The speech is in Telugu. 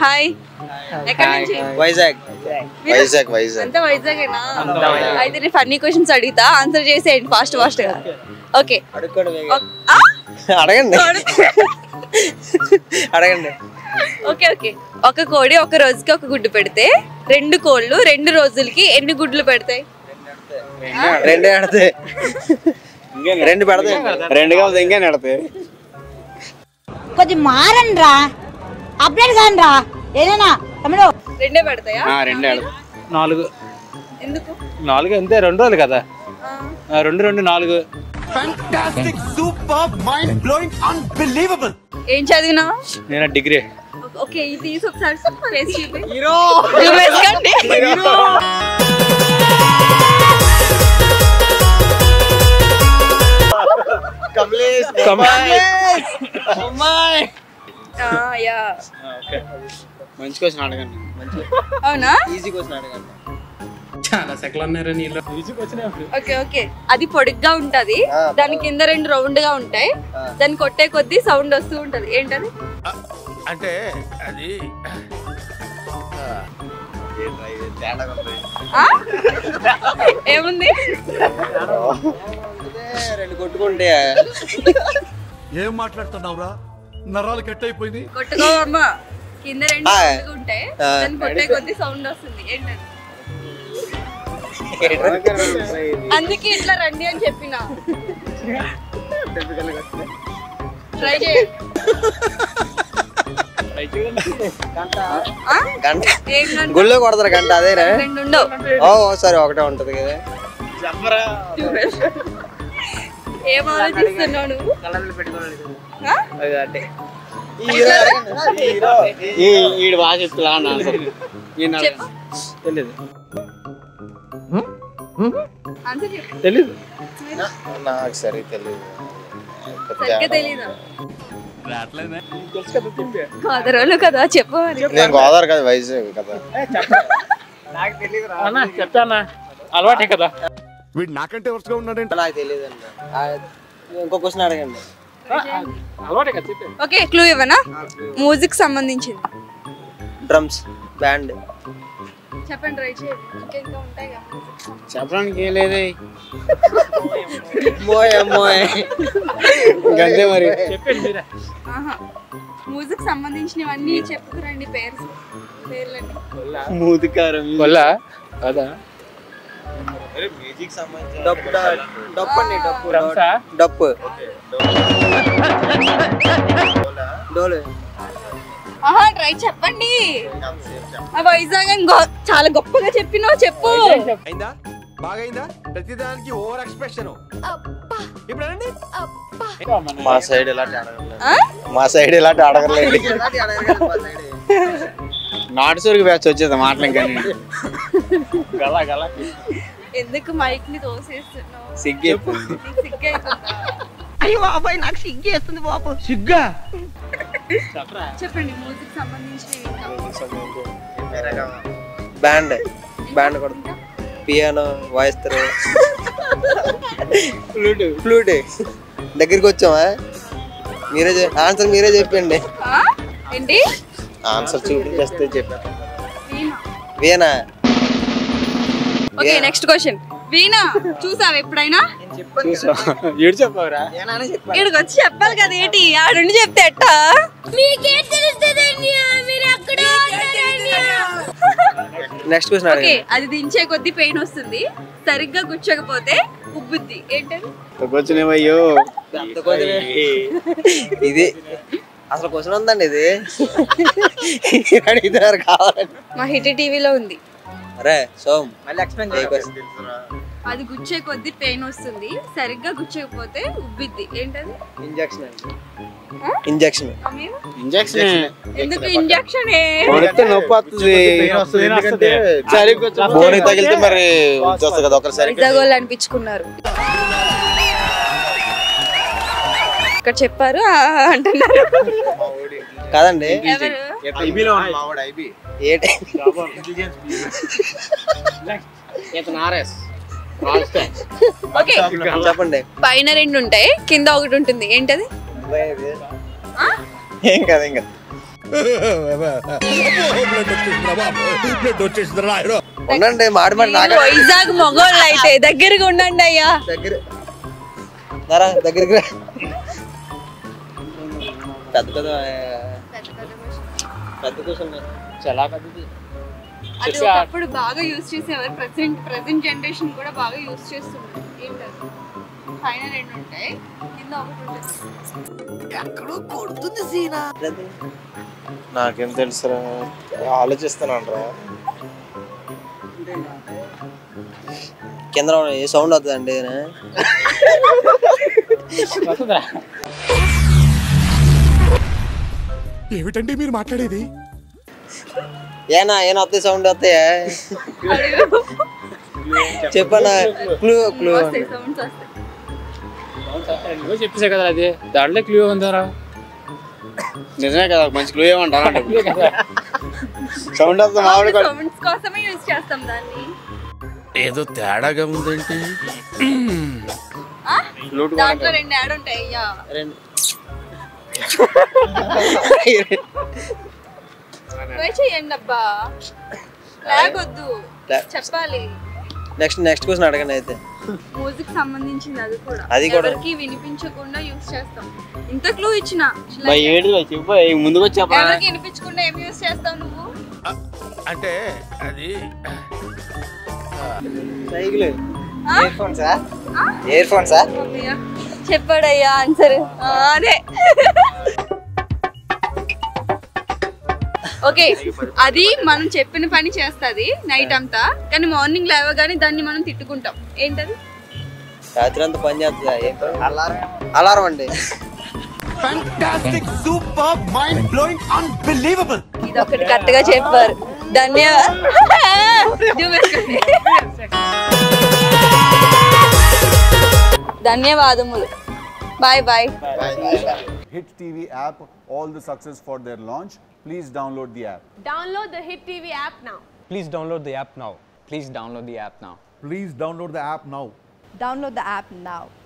హాయ్. ఎక్కడి నుంచి? వైజాగ్. అంతా వైజాగేనా? అయితే నేను ఫన్నీ క్వశ్చన్స్ అడుగుతా, ఆన్సర్ చేసేయండి ఫాస్ట్ గా. ఓకే అడగండి. అడగండి. Okay okay. ఒక కోడి ఒక రోజుకి ఒక గుడ్డు పెడితే 2 కోళ్ళు 2 రోజులకి ఎన్ని గుడ్లు పెడతాయి? 2 పెడతాయి. 2 పెడతాయి. 2 కాదు ఇంకా పెడతాయి. కొంచెం మారండి రా, అప్డేట్ కాని రా. ఏదైనా తమ్ముడు 2 పెడతాయా? 2 పెడతాయి. 4. ఎందుకు? 4 అంతే, 2 రోజులు కదా. 2 4. Fantastic, superb, mind-blowing, unbelievable. ఏం చదివినావా? నేను డిగ్రీ. ఓకే, ఇది తీసి ఒకసారి ఫేస్ చూపి. హీరో. వేసుకోండి. కమలేష్. యా. మంచి క్వశ్చన్ అడగండి. అవునా? ఈజీ క్వశ్చన్ అడగండి. చాలా సెకలు అన్నారు నీళ్ళు. ఈజీకి వచ్చినాయి. Okay okay. అది పొడిగ్గా ఉంటది, దాని కింద 2 రౌండ్ గా ఉంటాయి, దాన్ని కొట్టే కొద్దీ సౌండ్ వస్తూ ఉంటది. ఏంటది? అంటే అది ఏముంది? 2 కొట్టుకుంటే ఏం మాట్లాడుతున్నావురా? నరాలు కట్ అయిపోయింది. కొట్టుకోవమ్మా. కింద 2 రౌండ్ ఉంటాయి, దాన్ని కొట్టే కొద్దీ సౌండ్ వస్తుంది. ఏంటది? అందుకే ఇట్లా రండి అని చెప్పిన. ట్రై చేయండి. గుళ్ళో కొడతారు గంట. అదేనా? 2 ఉండవు. సరే, ఒకటే ఉంటది కదా. ఏం ఆలోచిస్తున్నావు నువ్వు? ఈడు బాగా చెప్తున్నా. తెలీదు. ఆన్సర్ చెప్పు. తెలీదు. నాకు సరే తెలియదు. సరిగ్గా తెలీదా? గోదావరి కదా, చెప్పు. నేను గోదావరి కదా, వైజాగ్ కదా. చెప్తానా, అలవాటే కదా. వీడు నాకంటే వరుసగా ఉన్నాడంటే. నాకు తెలియదు అన్న. ఇంకో క్వశ్చన్ అడగండి. అలవాటే కదా చెప్పే. ఓకే, క్లూ ఇవ్వనా? మ్యూజిక్ సంబంధించింది. Drums band. చెప్పండి, ట్రై చేయండి. ఇంకా ఉంటాయి కదా. చెప్పడానికి ఏం లేదే. మోయ్ ఇంకంతే మరి. చెప్పండి మీరే. మ్యూజిక్ సంబంధించినవన్నీ చెప్పుకురండి. పేర్లండి. మూతికారం. వల్ల కదా. మ్యూజిక్ సంబంధించి డప్పు అండి. డప్పు. డోలు. ట్రై చెప్పండి. వైజాగ్ అని చాలా గొప్పగా చెప్పినావు. చెప్పు. అయిందా? బాగైందా? ప్రతిదానికి ఓవర్ ఎక్స్ప్రెషన్. ఇప్పుడు మా సైడ్ ఇలాంటి అడగలేదు. నాటుసూరికి బ్యాచ్ వచ్చేది మాటలు ఇంకా. ఎందుకు మైక్ ని తోసేస్తున్నావు? సిగ్గు. అయ్యో బాబాయ్, నాకు సిగ్గేస్తుంది బాబు. సిగ్గా. చెప్పండి, మ్యూజిక్ సంబంధించిన బ్యాండ్ కొడుతుంది. పియానో వాయిస్తారు. ఫ్లూట్. దగ్గరికి వచ్చామా? ఆన్సర్ మీరే చెప్పండి. ఏంటి ఆన్సర్ చూపించేస్తే చెప్పండి. Veena. Okay, next question. Veena చూసావా ఎప్పుడైనా? చెప్పవరా? ఇక్కడికి వచ్చి చెప్పాలి కదా. ఏంటి ఆడుండి చెప్తే ఎట్టా? Next question. ఓకే, అది దించే కొద్ది పెయిన్ వస్తుంది, సరిగ్గా గుచ్చకపోతే ఉబ్బుద్ది. ఏంటది? కూర్చునేవయ్యో. ఇది అసలు క్వశ్చన్ ఉందండి. ఇది అడిగినారు కావాలని. మా హిట్ టీవీలో ఉంది. అరే సోమ్, మళ్ళీ ఎక్స్ప్లెయిన్ చేయ. అది గుచ్చే కొద్ది పెయిన్ వస్తుంది, సరిగ్గా గుచ్చకపోతే ఉబ్బిద్ది. ఏంటది? ఇంజెక్షన్. ఎందుకు ఇంజెక్షన్? నొప్పి వస్తుంది. బోర్కి తగిలితే మరి వచ్చేస్తుంది కదా ఒకసారి. వైజాగోళ్ళు అనిపించుకున్నారు. ఇక్కడ చెప్పారు అంటున్నారు కాదండి. చెప్పండి. పైన 2 ఉంటాయి, కింద 1 ఉంటుంది. ఏంటది? ఏం కదా ఇంకా ఉండండి మాడి మాడి మీరు వైజాగ్ మగోళ్ళు అయితే దగ్గరగా ఉండండి అయ్యా. దగ్గర దారా దగ్గరికి రా. పెద్ద పెద్ద పెద్ద క్వశ్చన్ చాలా పెద్దది. అది ఒకప్పుడు బాగా యూజ్ చేసేవారు. ప్రెసెంట్ జనరేషన్ కూడా బాగా యూజ్ చేస్తున్నారు. ఏంటది? పైన 2 ఉంటాయి, కింద 1 ఉంటుంది. నాకేం తెలుసురా, ఆలోచిస్తున్నాను రా. కింద ఏ సౌండ్ అవుతుందండి? ఏమిటండి మీరు మాట్లాడేది? ఏనా వస్తాయి, సౌండ్ వస్తాయా? చెప్పన్నా క్లూ క్లూ. వస్తాయి, సౌండ్స్ వస్తాయి. నువ్వే చెప్పేసా కదా అది, దాంట్లో క్లూ ఉందారా? నిజమే కదా, మంచి క్లూ ఏమంటారా? సౌండ్ వస్తుంది మామిడి సౌండ్స్ కోసమే యూజ్ చేస్తాం దాన్ని. ఏదో తేడాగా ఉందేంటి? దాంట్లో 2 యాడ్ ఉంటాయి అయ్యా. ట్రై చేయండి అబ్బా, లాగొద్దు, చెప్పాలి. నెక్స్ట్ క్వశ్చన్ అడగండి అయితే. మ్యూజిక్ సంబంధించింది అది కూడా. అది కూడా ఎవరికి వినిపించకుండా యూజ్ చేస్తాం. ఇంత క్లూ ఇచ్చిన ఏడు చెప్పు, ముందుకు వచ్చి చెప్పరా. ఎవరికి వినిపించకుండా ఏం యూజ్ చేస్తావు నువ్వు? అంటే అది సైకిల్, ఇయర్ ఫోన్సా? ఇయర్ ఫోన్సా? అమ్మయ్య, చెప్పాడయ్యా ఆన్సర్. అదే. ఓకే, అది మనం చెప్పిన పని చేస్తుంది నైట్ అంతా, కానీ మార్నింగ్ లేవగానే దాన్ని మనం తిట్టుకుంటాం. ఏంటది? రాత్రి అంతా పని చేస్తుందా? అలారం అండి. ఇది ఒకటి కరెక్ట్ గా చెప్పారు. ధన్యవాదములు. Bye bye. Hit TV app, all the success for their launch. Please download the app. Download the Hit TV app now. Please download the app now. Please download the app now. Please download the app now. Download the app now.